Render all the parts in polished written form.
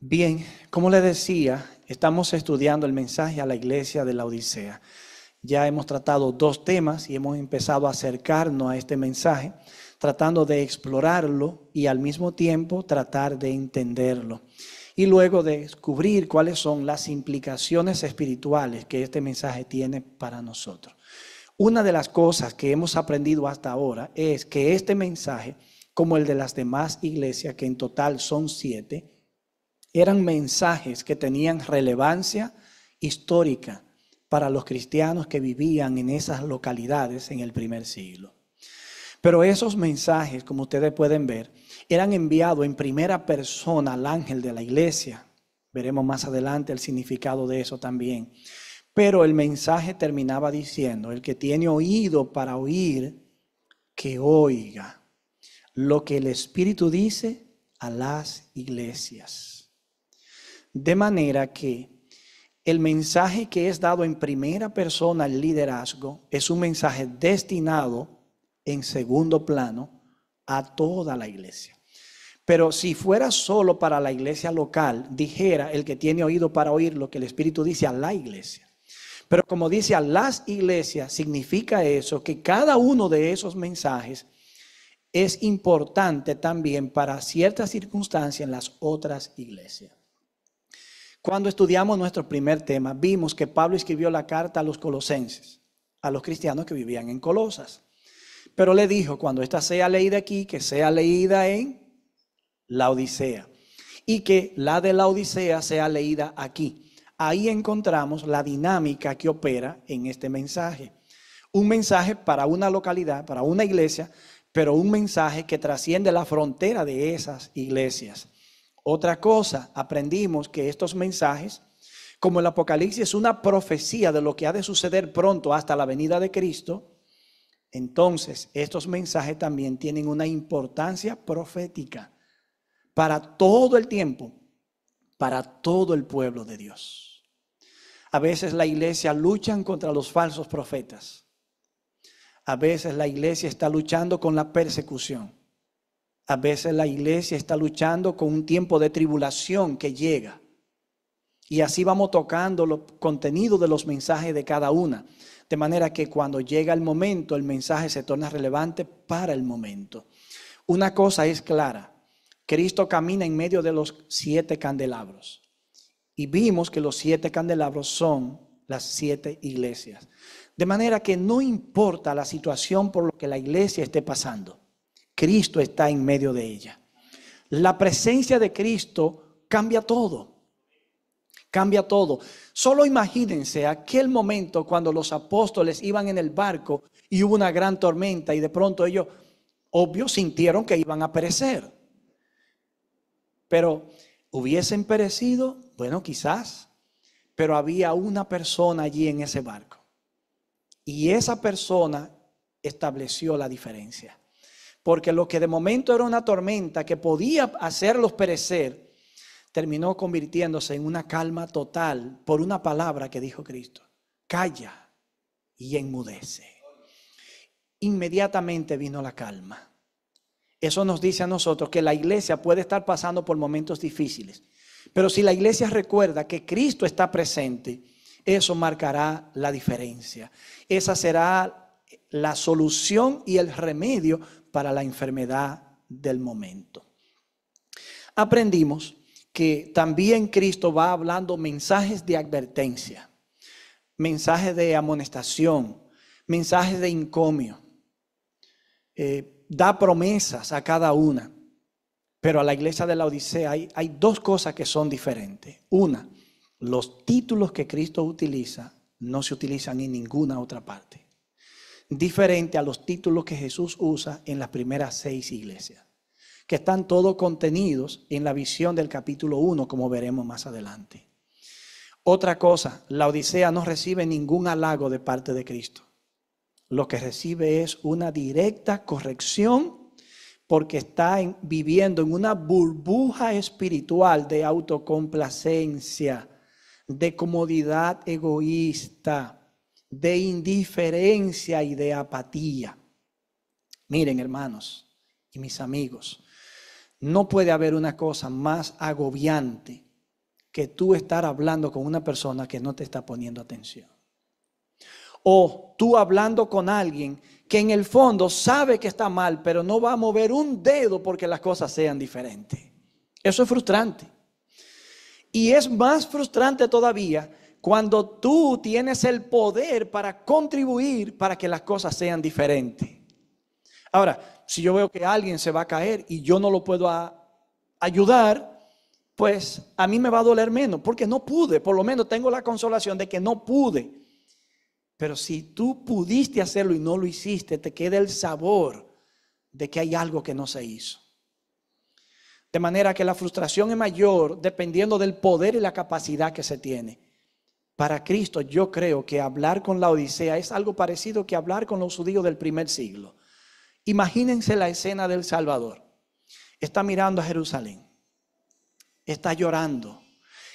Bien, como les decía, estamos estudiando el mensaje a la iglesia de la Odisea. Ya hemos tratado dos temas y hemos empezado a acercarnos a este mensaje, tratando de explorarlo y al mismo tiempo tratar de entenderlo. Y luego de descubrir cuáles son las implicaciones espirituales que este mensaje tiene para nosotros. Una de las cosas que hemos aprendido hasta ahora es que este mensaje, como el de las demás iglesias, que en total son 7, eran mensajes que tenían relevancia histórica para los cristianos que vivían en esas localidades en el primer siglo. Pero esos mensajes, como ustedes pueden ver, eran enviados en primera persona al ángel de la iglesia. Veremos más adelante el significado de eso también. Pero el mensaje terminaba diciendo: el que tiene oído para oír, que oiga lo que el Espíritu dice a las iglesias. De manera que el mensaje que es dado en primera persona al liderazgo es un mensaje destinado en segundo plano a toda la iglesia. Pero si fuera solo para la iglesia local, dijera: el que tiene oído para oír lo que el Espíritu dice a la iglesia. Pero como dice a las iglesias, significa eso que cada uno de esos mensajes es importante también para ciertas circunstancias en las otras iglesias. Cuando estudiamos nuestro primer tema, vimos que Pablo escribió la carta a los colosenses, a los cristianos que vivían en Colosas. Pero le dijo: cuando esta sea leída aquí, que sea leída en la Odisea. Y que la de la Odisea sea leída aquí. Ahí encontramos la dinámica que opera en este mensaje. Un mensaje para una localidad, para una iglesia, pero un mensaje que trasciende la frontera de esas iglesias. Otra cosa, aprendimos que estos mensajes, como el Apocalipsis es una profecía de lo que ha de suceder pronto hasta la venida de Cristo, entonces estos mensajes también tienen una importancia profética para todo el tiempo, para todo el pueblo de Dios. A veces la iglesia lucha contra los falsos profetas. A veces la iglesia está luchando con la persecución. A veces la iglesia está luchando con un tiempo de tribulación que llega. Y así vamos tocando los contenidos de los mensajes de cada una. De manera que cuando llega el momento, el mensaje se torna relevante para el momento. Una cosa es clara: Cristo camina en medio de los 7 candelabros. Y vimos que los 7 candelabros son las 7 iglesias. De manera que no importa la situación por la que la iglesia esté pasando, Cristo está en medio de ella. La presencia de Cristo cambia todo. Cambia todo. Solo imagínense aquel momento cuando los apóstoles iban en el barco y hubo una gran tormenta y de pronto ellos, obvio, sintieron que iban a perecer. Pero hubiesen perecido, bueno, quizás, pero había una persona allí en ese barco. Y esa persona estableció la diferencia. Porque lo que de momento era una tormenta que podía hacerlos perecer, terminó convirtiéndose en una calma total por una palabra que dijo Cristo: calla y enmudece. Inmediatamente vino la calma. Eso nos dice a nosotros que la iglesia puede estar pasando por momentos difíciles, pero si la iglesia recuerda que Cristo está presente, eso marcará la diferencia. Esa será la solución y el remedio para la enfermedad del momento. Aprendimos que también Cristo va hablando mensajes de advertencia, mensajes de amonestación, mensajes de encomio. Da promesas a cada una. Pero a la iglesia de la Odisea hay dos cosas que son diferentes. Una, los títulos que Cristo utiliza no se utilizan en ninguna otra parte. Diferente a los títulos que Jesús usa en las primeras 6 iglesias, que están todos contenidos en la visión del capítulo 1, como veremos más adelante. Otra cosa, la Odisea no recibe ningún halago de parte de Cristo. Lo que recibe es una directa corrección, porque está viviendo en una burbuja espiritual de autocomplacencia, de comodidad egoísta, de indiferencia y de apatía. Miren, hermanos y mis amigos, no puede haber una cosa más agobiante que tú estar hablando con una persona que no te está poniendo atención. O tú hablando con alguien que en el fondo sabe que está mal, pero no va a mover un dedo porque las cosas sean diferentes. Eso es frustrante. Y es más frustrante todavía cuando tú tienes el poder para contribuir para que las cosas sean diferentes. Ahora, si yo veo que alguien se va a caer y yo no lo puedo ayudar, pues a mí me va a doler menos porque no pude. Por lo menos tengo la consolación de que no pude. Pero si tú pudiste hacerlo y no lo hiciste, te queda el sabor de que hay algo que no se hizo. De manera que la frustración es mayor dependiendo del poder y la capacidad que se tiene. Para Cristo, yo creo que hablar con la Odisea es algo parecido que hablar con los judíos del primer siglo. Imagínense la escena del Salvador. Está mirando a Jerusalén. Está llorando.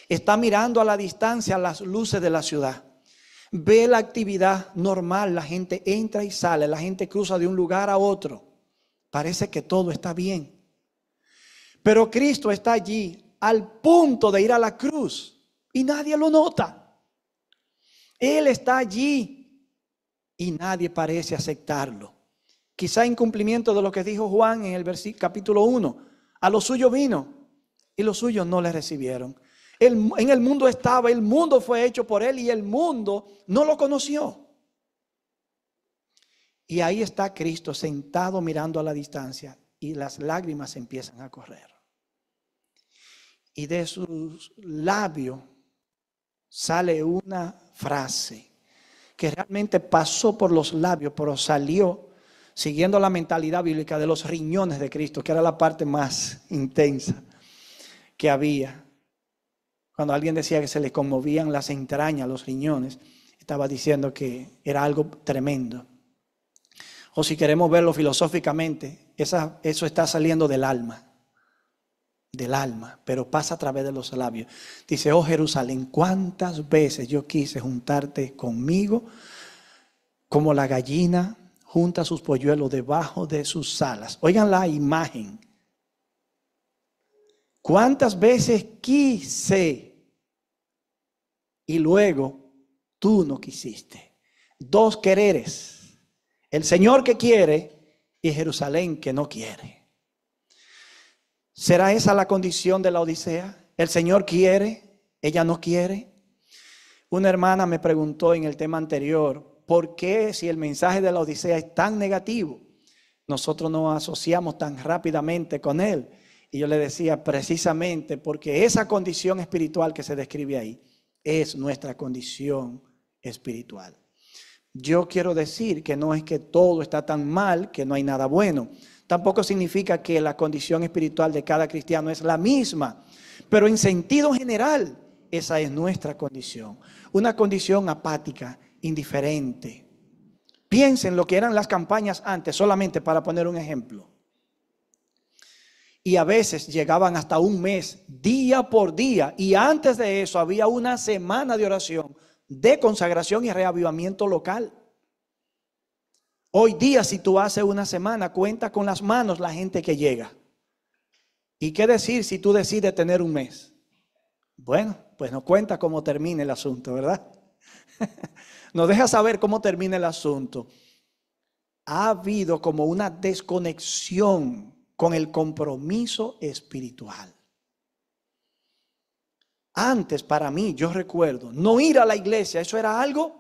Está mirando a la distancia las luces de la ciudad. Ve la actividad normal. La gente entra y sale. La gente cruza de un lugar a otro. Parece que todo está bien. Pero Cristo está allí al punto de ir a la cruz y nadie lo nota. Él está allí y nadie parece aceptarlo. Quizá en cumplimiento de lo que dijo Juan en el capítulo 1. A los suyos vino y los suyos no le recibieron. En el mundo estaba, el mundo fue hecho por él y el mundo no lo conoció. Y ahí está Cristo sentado mirando a la distancia y las lágrimas empiezan a correr. Y de sus labios sale una frase que realmente pasó por los labios, pero salió siguiendo la mentalidad bíblica de los riñones de Cristo, que era la parte más intensa que había. Cuando alguien decía que se le conmovían las entrañas, los riñones, estaba diciendo que era algo tremendo. O si queremos verlo filosóficamente, eso está saliendo del alma, pero pasa a través de los labios. Dice: oh Jerusalén, cuántas veces yo quise juntarte conmigo, como la gallina junta sus polluelos debajo de sus alas. Oigan la imagen. Cuántas veces quise y luego tú no quisiste. Dos quereres. El Señor que quiere y Jerusalén que no quiere. ¿Será esa la condición de la Odisea? El Señor quiere, ella no quiere. Una hermana me preguntó en el tema anterior, ¿por qué si el mensaje de la Odisea es tan negativo, nosotros nos asociamos tan rápidamente con él? Y yo le decía, precisamente porque esa condición espiritual que se describe ahí es nuestra condición espiritual. Yo quiero decir que no es que todo está tan mal, que no hay nada bueno. Tampoco significa que la condición espiritual de cada cristiano es la misma. Pero en sentido general, esa es nuestra condición. Una condición apática, indiferente. Piensen lo que eran las campañas antes, solamente para poner un ejemplo. Y a veces llegaban hasta un mes, día por día. Y antes de eso había una semana de oración, de consagración y reavivamiento local. Hoy día, si tú haces una semana, cuenta con las manos la gente que llega. ¿Y qué decir si tú decides tener un mes? Bueno, pues no cuenta cómo termina el asunto, ¿verdad? Nos deja saber cómo termina el asunto. Ha habido como una desconexión con el compromiso espiritual. Antes, para mí, yo recuerdo, no ir a la iglesia, eso era algo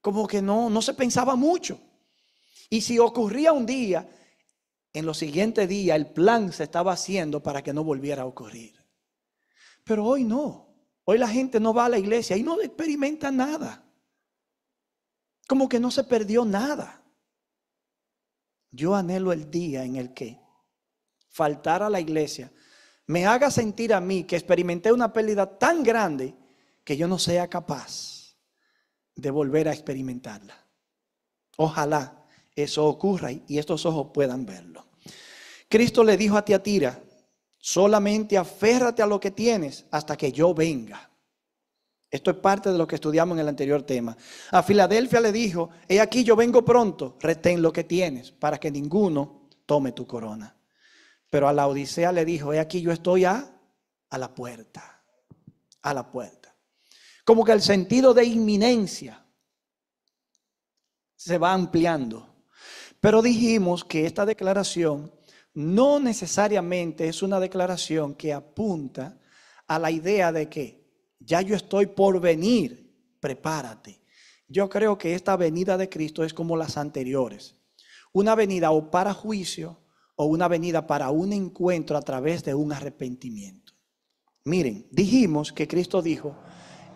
como que no se pensaba mucho. Y si ocurría un día, en los siguientes días el plan se estaba haciendo para que no volviera a ocurrir. Pero hoy no. Hoy la gente no va a la iglesia y no experimenta nada. Como que no se perdió nada. Yo anhelo el día en el que faltar a la iglesia me haga sentir a mí que experimenté una pérdida tan grande que yo no sea capaz de volver a experimentarla. Ojalá eso ocurra y estos ojos puedan verlo. Cristo le dijo a Tiatira: solamente aférrate a lo que tienes hasta que yo venga. Esto es parte de lo que estudiamos en el anterior tema. A Filadelfia le dijo: he aquí yo vengo pronto, retén lo que tienes para que ninguno tome tu corona. Pero a la Odisea le dijo: he aquí yo estoy a la puerta. a la puerta. Como que el sentido de inminencia se va ampliando. Pero dijimos que esta declaración no necesariamente es una declaración que apunta a la idea de que ya yo estoy por venir, prepárate. Yo creo que esta venida de Cristo es como las anteriores. Una venida o para juicio o una venida para un encuentro a través de un arrepentimiento. Miren, dijimos que Cristo dijo,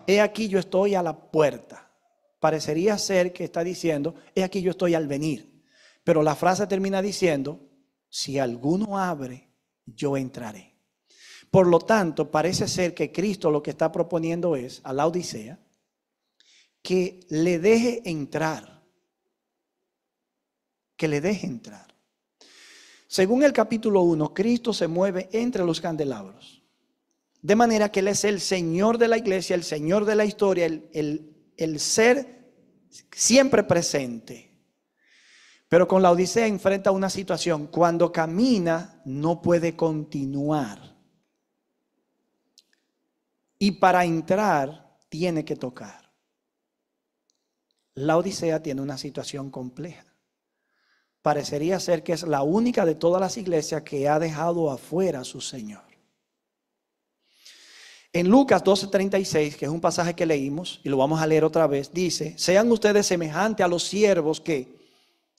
he aquí yo estoy a la puerta. Parecería ser que está diciendo, he aquí yo estoy al venir. Pero la frase termina diciendo, si alguno abre, yo entraré. Por lo tanto, parece ser que Cristo lo que está proponiendo es a la Odisea que le deje entrar. Que le deje entrar. Según el capítulo 1, Cristo se mueve entre los candelabros. De manera que Él es el Señor de la iglesia, el Señor de la historia, el ser siempre presente. Pero con la Odisea enfrenta una situación. Cuando camina no puede continuar. Y para entrar tiene que tocar. La Odisea tiene una situación compleja. Parecería ser que es la única de todas las iglesias que ha dejado afuera a su Señor. En Lucas 12:36, que es un pasaje que leímos y lo vamos a leer otra vez, dice, sean ustedes semejantes a los siervos que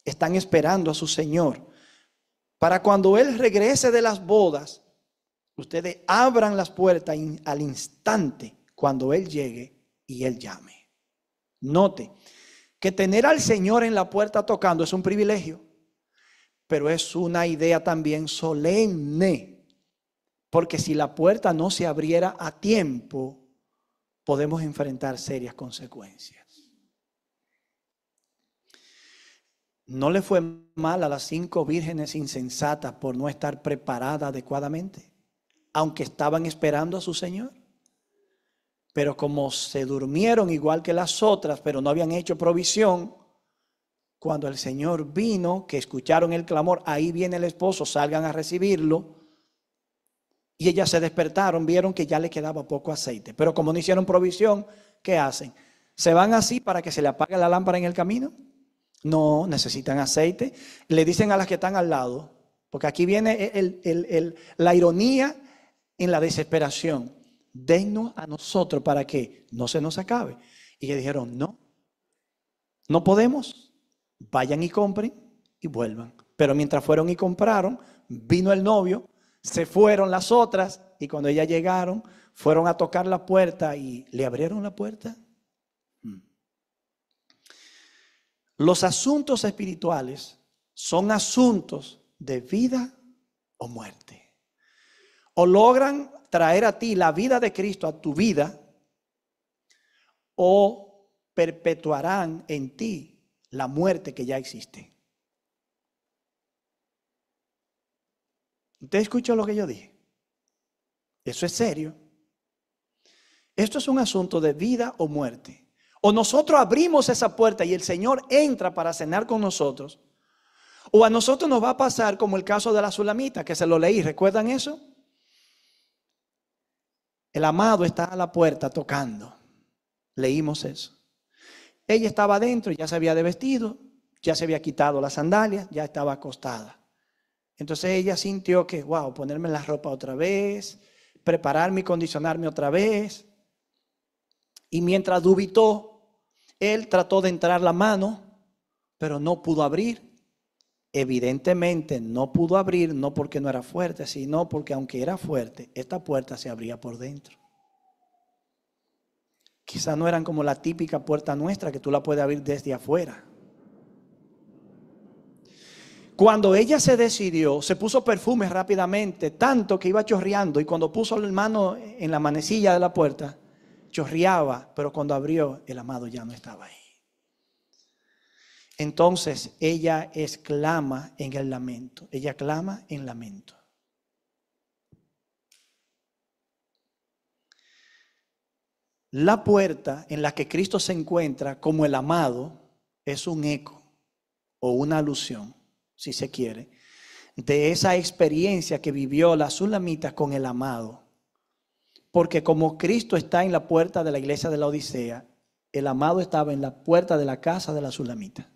están esperando a su Señor, para cuando Él regrese de las bodas, ustedes abran las puertas al instante cuando Él llegue y Él llame. Note que tener al Señor en la puerta tocando es un privilegio, pero es una idea también solemne, porque si la puerta no se abriera a tiempo, podemos enfrentar serias consecuencias. ¿No le fue mal a las 5 vírgenes insensatas por no estar preparadas adecuadamente, aunque estaban esperando a su Señor? Pero como se durmieron igual que las otras, pero no habían hecho provisión, cuando el Señor vino, que escucharon el clamor, ahí viene el esposo, salgan a recibirlo. Y ellas se despertaron, vieron que ya le quedaba poco aceite. Pero como no hicieron provisión, ¿qué hacen? ¿Se van así para que se le apague la lámpara en el camino? No, necesitan aceite. Le dicen a las que están al lado, porque aquí viene la ironía en la desesperación. Dennos a nosotros para que no se nos acabe. Y ellos dijeron, no podemos. Vayan y compren y vuelvan. Pero mientras fueron y compraron, vino el novio, se fueron las otras y cuando ellas llegaron, fueron a tocar la puerta y le abrieron la puerta. Los asuntos espirituales son asuntos de vida o muerte. O logran traer a ti la vida de Cristo a tu vida, o perpetuarán en ti la muerte que ya existe. ¿Usted escuchó lo que yo dije? Eso es serio. Esto es un asunto de vida o muerte. O nosotros abrimos esa puerta y el Señor entra para cenar con nosotros, o a nosotros nos va a pasar como el caso de la Sulamita, que se lo leí. ¿Recuerdan eso? El amado está a la puerta tocando. Leímos eso. Ella estaba adentro, ya se había de vestido, ya se había quitado las sandalias, ya estaba acostada. Entonces ella sintió que, wow, ponerme la ropa otra vez, prepararme y condicionarme otra vez. Y mientras dubitó, él trató de entrar la mano, pero no pudo abrir. Evidentemente no pudo abrir, no porque no era fuerte, sino porque aunque era fuerte, esta puerta se abría por dentro. Quizás no eran como la típica puerta nuestra que tú la puedes abrir desde afuera. Cuando ella se decidió, se puso perfume rápidamente, tanto que iba chorreando, y cuando puso la mano en la manecilla de la puerta, chorreaba, pero cuando abrió, el amado ya no estaba ahí. Entonces ella exclama en el lamento, ella clama en lamento. La puerta en la que Cristo se encuentra como el amado es un eco o una alusión, si se quiere, de esa experiencia que vivió la Sulamita con el amado. Porque como Cristo está en la puerta de la iglesia de la Odisea, el amado estaba en la puerta de la casa de la Sulamita.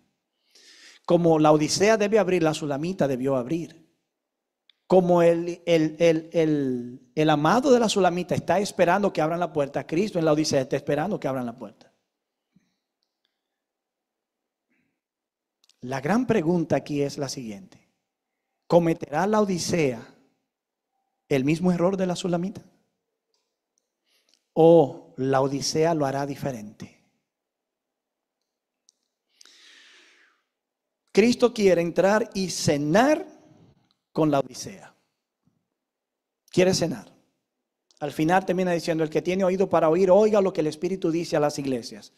Como la Odisea debe abrir, la Sulamita debió abrir. Como el amado de la Sulamita está esperando que abran la puerta, Cristo en la Odisea está esperando que abran la puerta. La gran pregunta aquí es la siguiente: ¿cometerá la Odisea el mismo error de la Sulamita? ¿O la Odisea lo hará diferente? Cristo quiere entrar y cenar con la Odisea. Quiere cenar. Al final termina diciendo: el que tiene oído para oír, oiga lo que el Espíritu dice a las iglesias.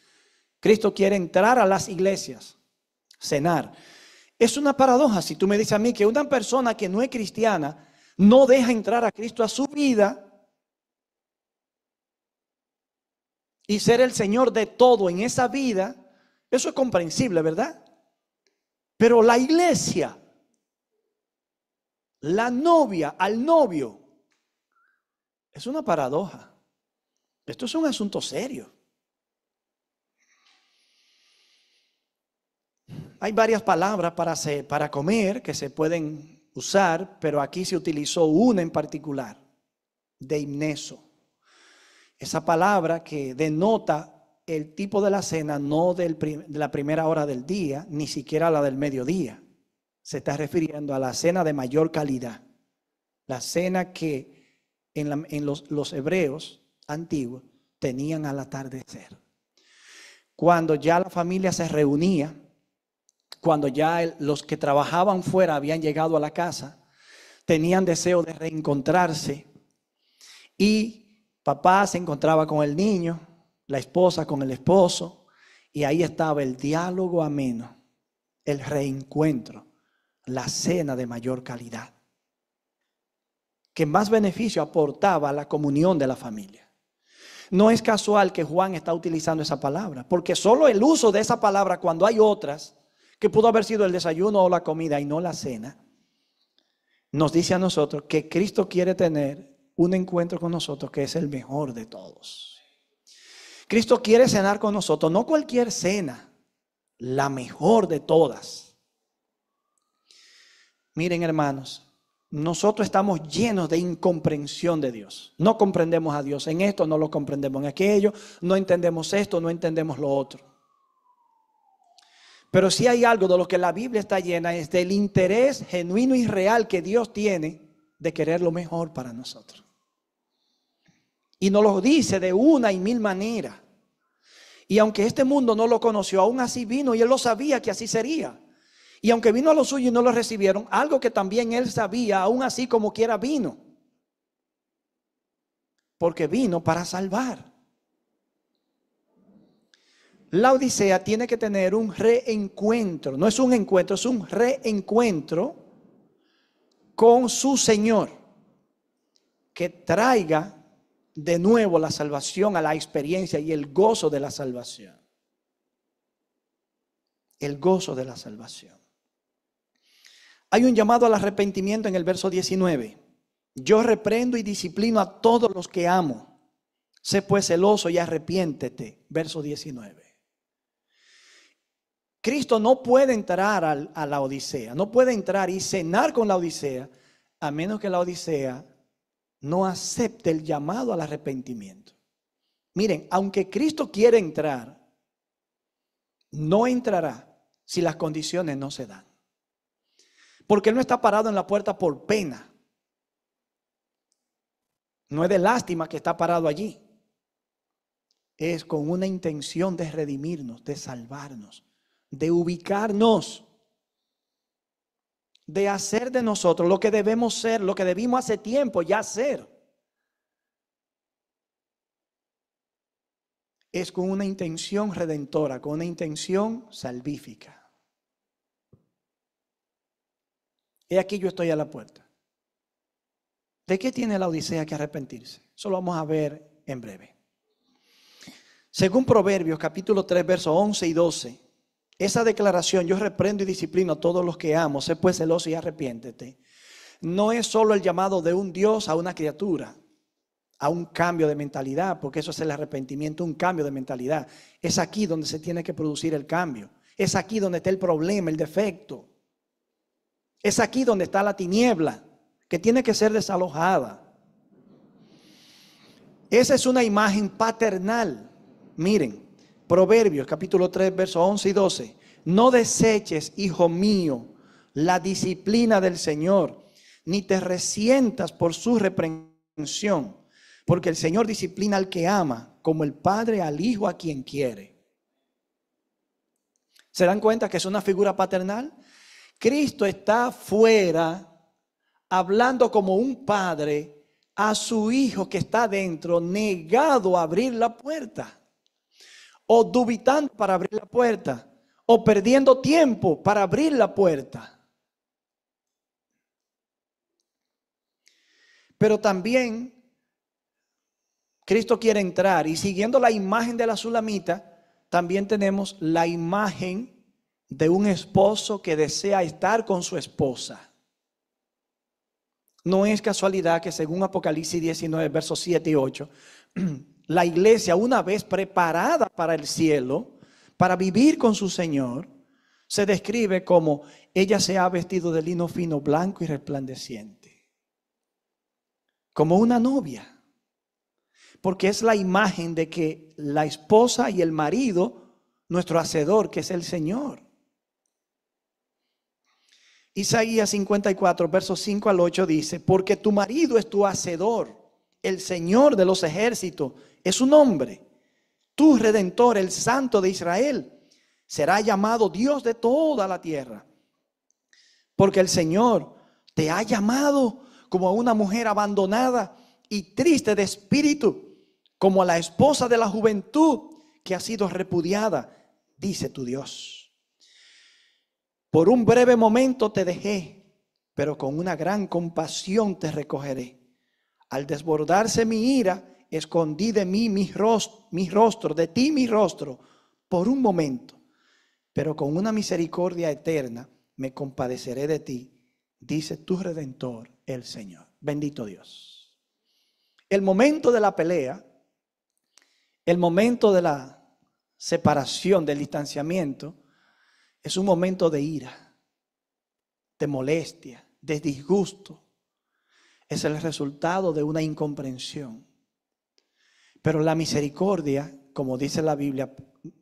Cristo quiere entrar a las iglesias, cenar. Es una paradoja si tú me dices a mí que una persona que no es cristiana no deja entrar a Cristo a su vida y ser el Señor de todo en esa vida. Eso es comprensible, ¿verdad? Pero la iglesia, la novia al novio, es una paradoja. Esto es un asunto serio. Hay varias palabras para comer que se pueden usar, pero aquí se utilizó una en particular, deimneso. Esa palabra que denota el tipo de la cena, no de la primera hora del día, ni siquiera la del mediodía. Se está refiriendo a la cena de mayor calidad. La cena que en los hebreos antiguos tenían al atardecer. Cuando ya la familia se reunía, cuando ya los que trabajaban fuera habían llegado a la casa, tenían deseo de reencontrarse, y papá se encontraba con el niño, la esposa con el esposo, y ahí estaba el diálogo ameno, el reencuentro, la cena de mayor calidad, que más beneficio aportaba a la comunión de la familia. No es casual que Juan está utilizando esa palabra, porque solo el uso de esa palabra, cuando hay otras que pudo haber sido el desayuno o la comida y no la cena, nos dice a nosotros que Cristo quiere tener un encuentro con nosotros que es el mejor de todos. Cristo quiere cenar con nosotros, no cualquier cena, la mejor de todas. Miren, hermanos, nosotros estamos llenos de incomprensión de Dios. No comprendemos a Dios en esto, no lo comprendemos en aquello, no entendemos esto, no entendemos lo otro. Pero si hay algo de lo que la Biblia está llena, es del interés genuino y real que Dios tiene de querer lo mejor para nosotros. Y nos lo dice de una y mil maneras. Y aunque este mundo no lo conoció, aún así vino y Él lo sabía que así sería. Y aunque vino a los suyos y no lo recibieron, algo que también Él sabía, aún así como quiera vino. Porque vino para salvar. La Odisea tiene que tener un reencuentro. No es un encuentro, es un reencuentro con su Señor, que traiga de nuevo la salvación a la experiencia y el gozo de la salvación. El gozo de la salvación. Hay un llamado al arrepentimiento en el verso 19. Yo reprendo y disciplino a todos los que amo. Sé pues celoso y arrepiéntete. Verso 19. Cristo no puede entrar a la Odisea, no puede entrar y cenar con la Odisea, a menos que la Odisea no acepte el llamado al arrepentimiento. Miren, aunque Cristo quiere entrar, no entrará si las condiciones no se dan. Porque Él no está parado en la puerta por pena. No es de lástima que está parado allí. Es con una intención de redimirnos, de salvarnos, de ubicarnos, de hacer de nosotros lo que debemos ser, lo que debimos hace tiempo ya ser. Es con una intención redentora, con una intención salvífica. He aquí yo estoy a la puerta. ¿De qué tiene la Odisea que arrepentirse? Eso lo vamos a ver en breve. Según Proverbios capítulo 3 versos 11 y 12, esa declaración, yo reprendo y disciplino a todos los que amo, sé pues celoso y arrepiéntete, no es solo el llamado de un Dios a una criatura, a un cambio de mentalidad, porque eso es el arrepentimiento, un cambio de mentalidad. Es aquí donde se tiene que producir el cambio. Es aquí donde está el problema, el defecto. Es aquí donde está la tiniebla, que tiene que ser desalojada. Esa es una imagen paternal. Miren, Proverbios capítulo 3, versos 11 y 12. No deseches, hijo mío, la disciplina del Señor, ni te resientas por su reprensión, porque el Señor disciplina al que ama, como el padre al hijo a quien quiere. ¿Se dan cuenta que es una figura paternal? Cristo está fuera hablando como un padre a su hijo que está dentro, negado a abrir la puerta, o dubitando para abrir la puerta, o perdiendo tiempo para abrir la puerta. Pero también Cristo quiere entrar, y siguiendo la imagen de la sulamita, también tenemos la imagen de un esposo que desea estar con su esposa. No es casualidad que según Apocalipsis 19, versos 7 y 8, la iglesia, una vez preparada para el cielo, para vivir con su Señor, se describe como ella se ha vestido de lino fino, blanco y resplandeciente, como una novia. Porque es la imagen de que la esposa y el marido, nuestro hacedor, que es el Señor. Isaías 54, versos 5 al 8 dice: porque tu marido es tu hacedor, el Señor de los ejércitos es su nombre. Tu Redentor, el Santo de Israel, será llamado Dios de toda la tierra. Porque el Señor te ha llamado como a una mujer abandonada y triste de espíritu, como a la esposa de la juventud que ha sido repudiada, dice tu Dios. Por un breve momento te dejé, pero con una gran compasión te recogeré. Al desbordarse mi ira, escondí de mí mi rostro, de ti mi rostro, por un momento. Pero con una misericordia eterna me compadeceré de ti, dice tu Redentor, el Señor. Bendito Dios. El momento de la pelea, el momento de la separación, del distanciamiento, es un momento de ira, de molestia, de disgusto. Es el resultado de una incomprensión. Pero la misericordia, como dice la Biblia,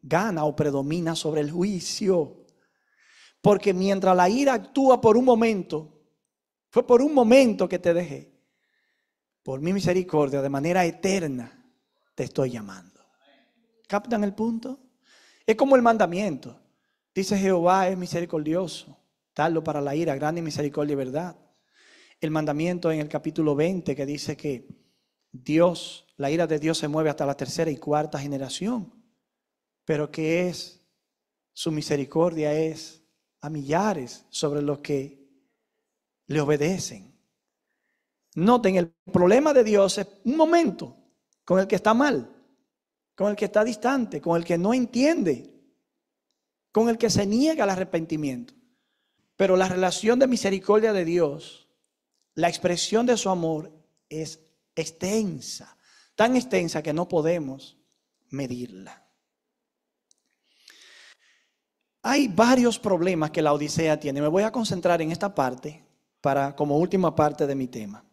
gana o predomina sobre el juicio. Porque mientras la ira actúa por un momento, fue por un momento que te dejé, por mi misericordia, de manera eterna, te estoy llamando. ¿Captan el punto? Es como el mandamiento. Dice: Jehová es misericordioso, tardo para la ira, grande en misericordia y verdad. El mandamiento en el capítulo 20 que dice que Dios, la ira de Dios se mueve hasta la tercera y cuarta generación. Pero que es su misericordia, es a millares sobre los que le obedecen. Noten, el problema de Dios es un momento con el que está mal, con el que está distante, con el que no entiende, con el que se niega al arrepentimiento. Pero la relación de misericordia de Dios, la expresión de su amor es extensa, tan extensa que no podemos medirla. Hay varios problemas que la Odisea tiene. Me voy a concentrar en esta parte como última parte de mi tema.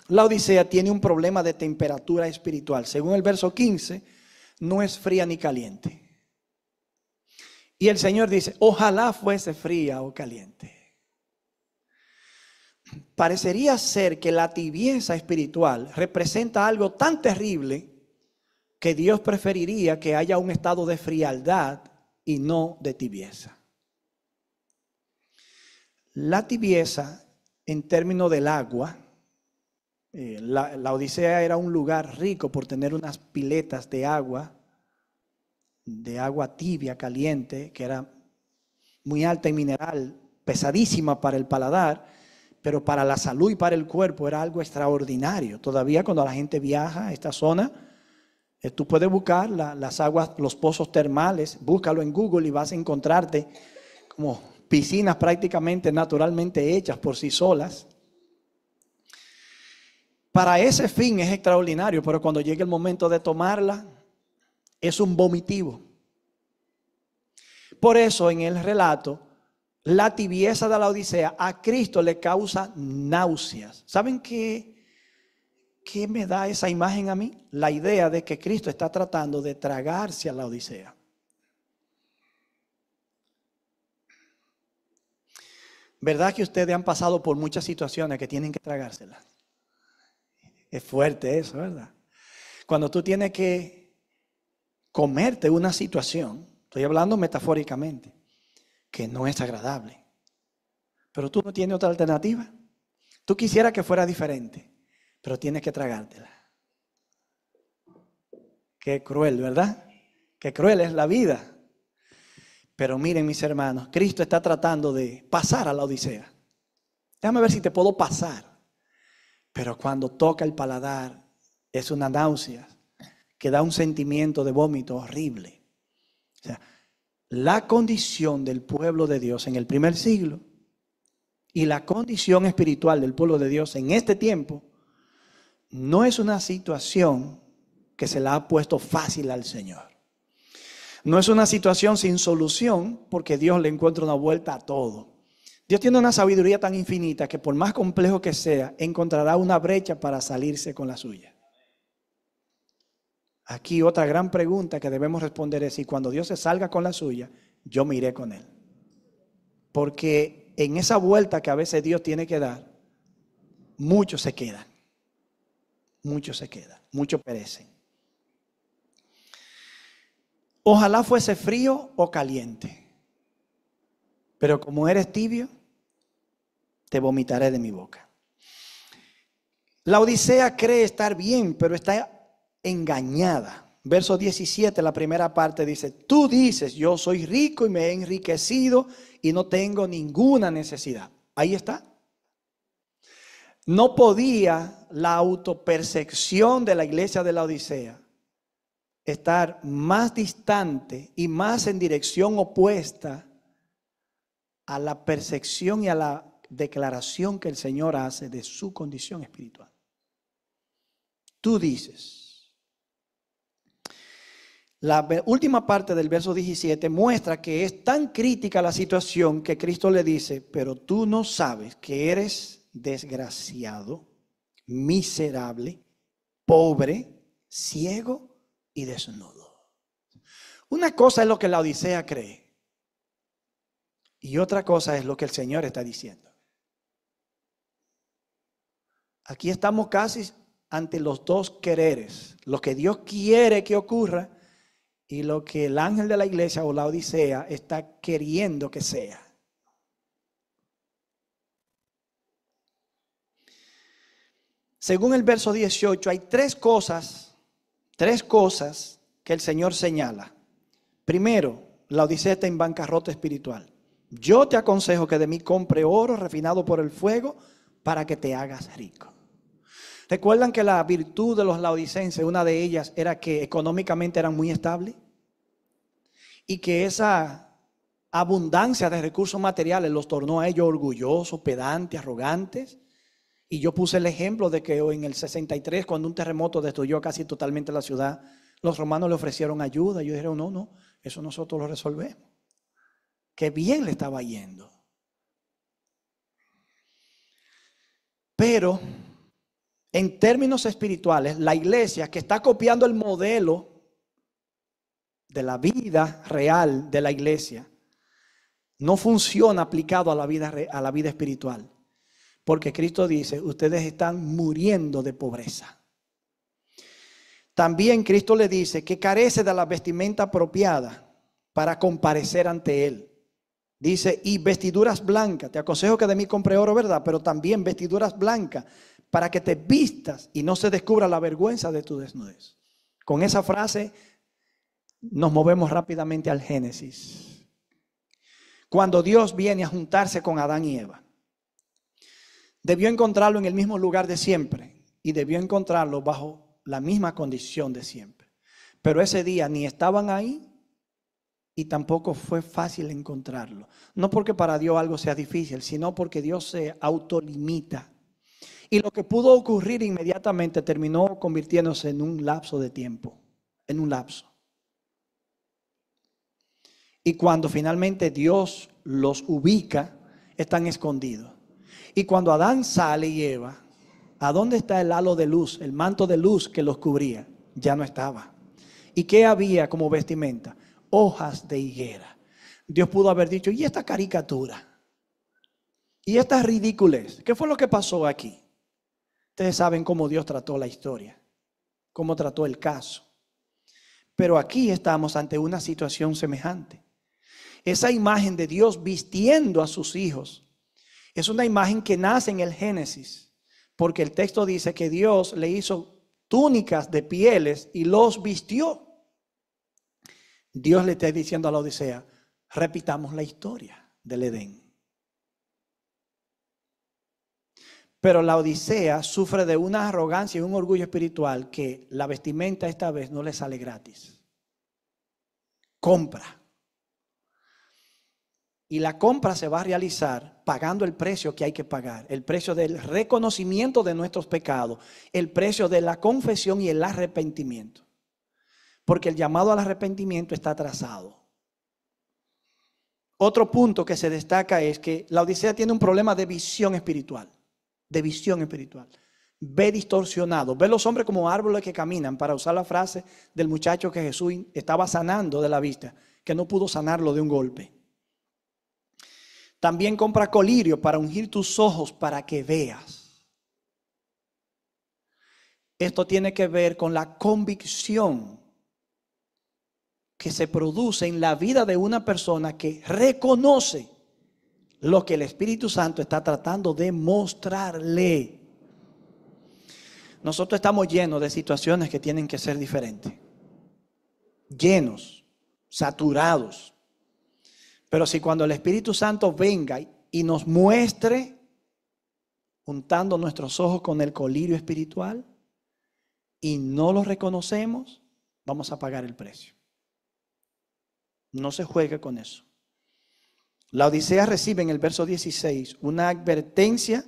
La Odisea tiene un problema de temperatura espiritual. Según el verso 15, no es fría ni caliente. Y el Señor dice: ojalá fuese fría o caliente. Parecería ser que la tibieza espiritual representa algo tan terrible que Dios preferiría que haya un estado de frialdad y no de tibieza. La tibieza, en términos del agua, la Odisea era un lugar rico por tener unas piletas de agua tibia, caliente, que era muy alta en mineral, pesadísima para el paladar, pero para la salud y para el cuerpo era algo extraordinario. Todavía cuando la gente viaja a esta zona, tú puedes buscar las aguas, los pozos termales, búscalo en Google y vas a encontrarte como piscinas prácticamente naturalmente hechas por sí solas. Para ese fin es extraordinario, pero cuando llegue el momento de tomarla, es un vomitivo. Por eso en el relato, la tibieza de la Odisea a Cristo le causa náuseas. ¿Saben qué me da esa imagen a mí? La idea de que Cristo está tratando de tragarse a la Odisea. ¿Verdad que ustedes han pasado por muchas situaciones que tienen que tragárselas? Es fuerte eso, ¿verdad? Cuando tú tienes que comerte una situación, estoy hablando metafóricamente, que no es agradable, pero tú no tienes otra alternativa. Tú quisieras que fuera diferente, pero tienes que tragártela. Qué cruel, ¿verdad? Qué cruel es la vida. Pero miren, mis hermanos, Cristo está tratando de pasar a la Odisea. Déjame ver si te puedo pasar. Pero cuando toca el paladar, es una náusea que da un sentimiento de vómito horrible. O sea, la condición del pueblo de Dios en el primer siglo y la condición espiritual del pueblo de Dios en este tiempo no es una situación que se la ha puesto fácil al Señor. No es una situación sin solución, porque Dios le encuentra una vuelta a todo. Dios tiene una sabiduría tan infinita que por más complejo que sea, encontrará una brecha para salirse con la suya. Aquí otra gran pregunta que debemos responder es si cuando Dios se salga con la suya, yo me iré con Él. Porque en esa vuelta que a veces Dios tiene que dar, muchos se quedan. Muchos se quedan, muchos perecen. Ojalá fuese frío o caliente, pero como eres tibio, te vomitaré de mi boca. La Odisea cree estar bien, pero está engañada. Verso 17, la primera parte dice: tú dices, yo soy rico y me he enriquecido y no tengo ninguna necesidad. Ahí está. No podía la autopercepción de la iglesia de la Odisea estar más distante y más en dirección opuesta a la percepción y a la declaración que el Señor hace de su condición espiritual. Tú dices. La última parte del verso 17 muestra que es tan crítica la situación que Cristo le dice: pero tú no sabes que eres desgraciado, miserable, pobre, ciego y desnudo. Una cosa es lo que la Odisea cree y otra cosa es lo que el Señor está diciendo. Aquí estamos casi ante los dos quereres: lo que Dios quiere que ocurra y lo que el ángel de la iglesia o la Odisea está queriendo que sea. Según el verso 18, hay tres cosas que el Señor señala. Primero, la Odisea está en bancarrota espiritual. Yo te aconsejo que de mí compre oro refinado por el fuego para que te hagas rico. ¿Recuerdan que la virtud de los laodicenses, una de ellas era que económicamente eran muy estables? Y que esa abundancia de recursos materiales los tornó a ellos orgullosos, pedantes, arrogantes. Y yo puse el ejemplo de que en el 63, cuando un terremoto destruyó casi totalmente la ciudad, los romanos le ofrecieron ayuda. Y ellos dijeron: no, eso nosotros lo resolvemos. Qué bien le estaba yendo. Pero en términos espirituales, la iglesia que está copiando el modelo de la vida real de la iglesia no funciona aplicado a la vida espiritual. Porque Cristo dice: ustedes están muriendo de pobreza. También Cristo le dice que carece de la vestimenta apropiada para comparecer ante Él. Dice: y vestiduras blancas. Te aconsejo que de mí compre oro, ¿verdad? Pero también vestiduras blancas para que te vistas y no se descubra la vergüenza de tu desnudez. Con esa frase nos movemos rápidamente al Génesis. Cuando Dios viene a juntarse con Adán y Eva, debió encontrarlo en el mismo lugar de siempre y debió encontrarlo bajo la misma condición de siempre. Pero ese día ni estaban ahí y tampoco fue fácil encontrarlo. No porque para Dios algo sea difícil, sino porque Dios se autolimita Y lo que pudo ocurrir inmediatamente terminó convirtiéndose en un lapso de tiempo, en un lapso. Y cuando finalmente Dios los ubica, están escondidos. Y cuando Adán sale y Eva, ¿a dónde está el halo de luz, el manto de luz que los cubría? Ya no estaba. ¿Y qué había como vestimenta? Hojas de higuera. Dios pudo haber dicho, ¿y esta caricatura? ¿Y esta ridiculez? ¿Qué fue lo que pasó aquí? Ustedes saben cómo Dios trató la historia, cómo trató el caso. Pero aquí estamos ante una situación semejante. Esa imagen de Dios vistiendo a sus hijos es una imagen que nace en el Génesis, porque el texto dice que Dios le hizo túnicas de pieles y los vistió. Dios le está diciendo a la Odisea, repitamos la historia del Edén. Pero la Odisea sufre de una arrogancia y un orgullo espiritual que la vestimenta esta vez no le sale gratis. Compra. Y la compra se va a realizar pagando el precio que hay que pagar. El precio del reconocimiento de nuestros pecados. El precio de la confesión y el arrepentimiento. Porque el llamado al arrepentimiento está atrasado. Otro punto que se destaca es que la Odisea tiene un problema de visión espiritual. De visión espiritual. Ve distorsionado. Ve los hombres como árboles que caminan, para usar la frase del muchacho que Jesús estaba sanando de la vista, que no pudo sanarlo de un golpe. También compra colirio para ungir tus ojos para que veas. Esto tiene que ver con la convicción que se produce en la vida de una persona que reconoce lo que el Espíritu Santo está tratando de mostrarle. Nosotros estamos llenos de situaciones que tienen que ser diferentes. Llenos, saturados. Pero si cuando el Espíritu Santo venga y nos muestre, untando nuestros ojos con el colirio espiritual, y no lo reconocemos, vamos a pagar el precio. No se juegue con eso. La Odisea recibe en el verso 16 una advertencia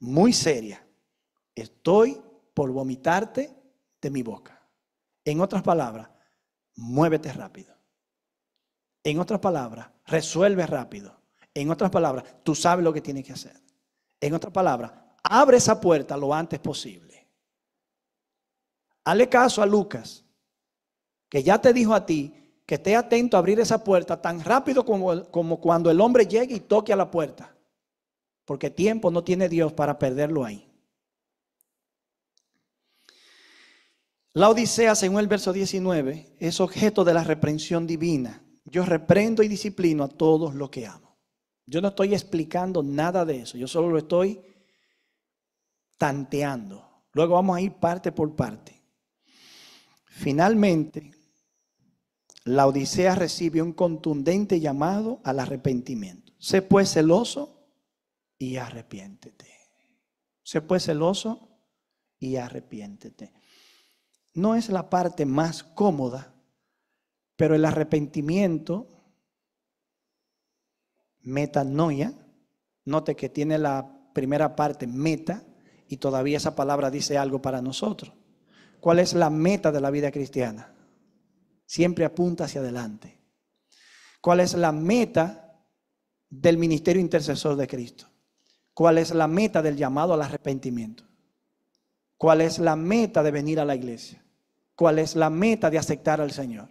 muy seria. Estoy por vomitarte de mi boca. En otras palabras, muévete rápido. En otras palabras, resuelve rápido. En otras palabras, tú sabes lo que tienes que hacer. En otras palabras, abre esa puerta lo antes posible. Hazle caso a Lucas, que ya te dijo a ti que esté atento a abrir esa puerta tan rápido como cuando el hombre llegue y toque a la puerta. Porque tiempo no tiene Dios para perderlo ahí. La Odisea, según el verso 19, es objeto de la reprensión divina. Yo reprendo y disciplino a todos los que amo. Yo no estoy explicando nada de eso. Yo solo lo estoy tanteando. Luego vamos a ir parte por parte. Finalmente, la Odisea recibe un contundente llamado al arrepentimiento. Sé pues celoso y arrepiéntete. Sé pues celoso y arrepiéntete. No es la parte más cómoda, pero el arrepentimiento, metanoia, note que tiene la primera parte meta y todavía esa palabra dice algo para nosotros. ¿Cuál es la meta de la vida cristiana? Siempre apunta hacia adelante. ¿Cuál es la meta del ministerio intercesor de Cristo? ¿Cuál es la meta del llamado al arrepentimiento? ¿Cuál es la meta de venir a la iglesia? ¿Cuál es la meta de aceptar al Señor?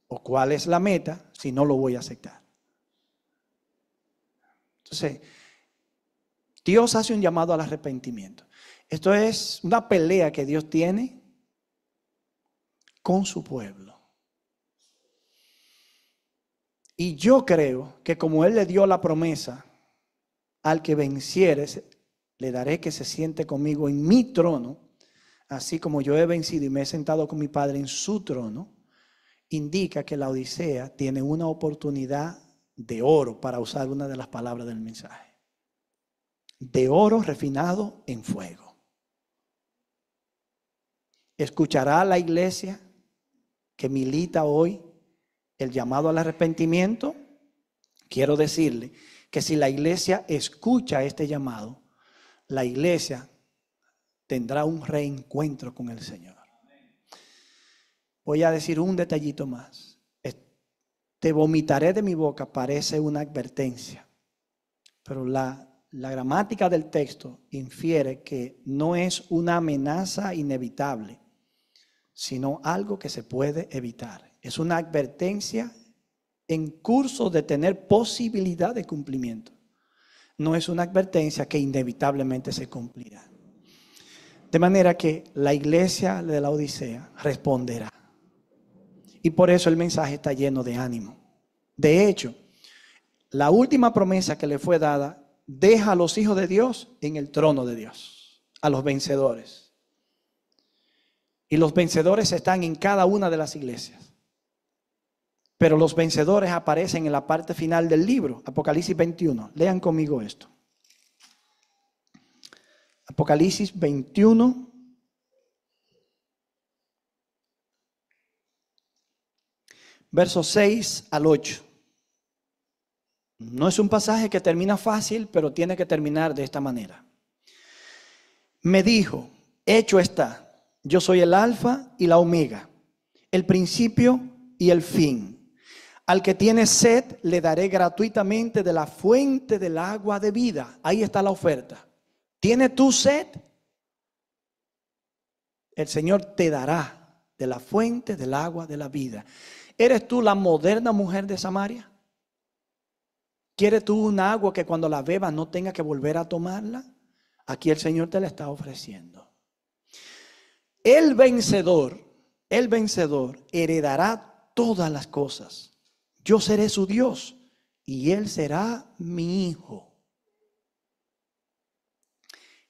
¿O cuál es la meta si no lo voy a aceptar? Entonces, Dios hace un llamado al arrepentimiento. Esto es una pelea que Dios tiene con su pueblo. Y yo creo que como Él le dio la promesa, al que venciere, le daré que se siente conmigo en mi trono, así como yo he vencido y me he sentado con mi Padre en su trono, indica que la Odisea tiene una oportunidad de oro, para usar una de las palabras del mensaje. De oro refinado en fuego. ¿Escuchará la iglesia que milita hoy el llamado al arrepentimiento? Quiero decirle que si la iglesia escucha este llamado, la iglesia tendrá un reencuentro con el Señor. Voy a decir un detallito más. Te vomitaré de mi boca parece una advertencia, pero la gramática del texto infiere que no es una amenaza inevitable, sino algo que se puede evitar. Es una advertencia en curso de tener posibilidad de cumplimiento. No es una advertencia que inevitablemente se cumplirá. De manera que la iglesia de la Odisea responderá. Y por eso el mensaje está lleno de ánimo. De hecho, la última promesa que le fue dada deja a los hijos de Dios en el trono de Dios, a los vencedores. Y los vencedores están en cada una de las iglesias. Pero los vencedores aparecen en la parte final del libro, Apocalipsis 21. Lean conmigo esto. Apocalipsis 21. Versos 6 al 8. No es un pasaje que termina fácil, pero tiene que terminar de esta manera. Me dijo, hecho está, yo soy el alfa y la omega, el principio y el fin. Al que tiene sed le daré gratuitamente de la fuente del agua de vida. Ahí está la oferta. ¿Tienes tú sed? El Señor te dará de la fuente del agua de la vida. ¿Eres tú la moderna mujer de Samaria? ¿Quieres tú un agua que cuando la bebas no tengas que volver a tomarla? Aquí el Señor te la está ofreciendo. El vencedor heredará todas las cosas. Yo seré su Dios y él será mi hijo.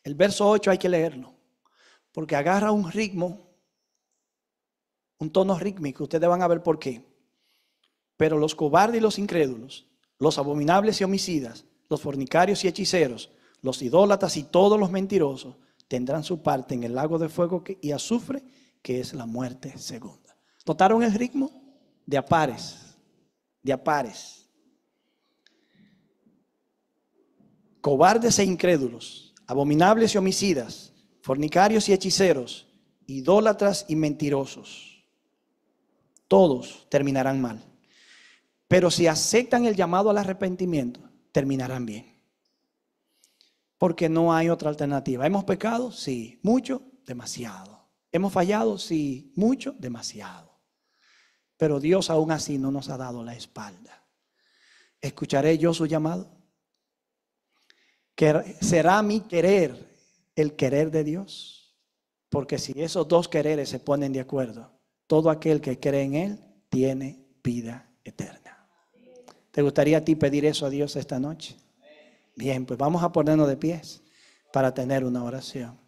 El verso 8 hay que leerlo, porque agarra un ritmo, un tono rítmico. Ustedes van a ver por qué. Pero los cobardes y los incrédulos, los abominables y homicidas, los fornicarios y hechiceros, los idólatras y todos los mentirosos tendrán su parte en el lago de fuego y azufre, que es la muerte segunda. ¿Notaron el ritmo? De a pares. De a pares. Cobardes e incrédulos, abominables y homicidas, fornicarios y hechiceros, idólatras y mentirosos. Todos terminarán mal. Pero si aceptan el llamado al arrepentimiento, terminarán bien. Porque no hay otra alternativa. ¿Hemos pecado? Sí. ¿Mucho? Demasiado. ¿Hemos fallado? Sí. ¿Mucho? Demasiado. Pero Dios aún así no nos ha dado la espalda. ¿Escucharé yo su llamado? ¿Será mi querer el querer de Dios? Porque si esos dos quereres se ponen de acuerdo, todo aquel que cree en Él tiene vida eterna. ¿Te gustaría a ti pedir eso a Dios esta noche? Bien, pues vamos a ponernos de pies para tener una oración.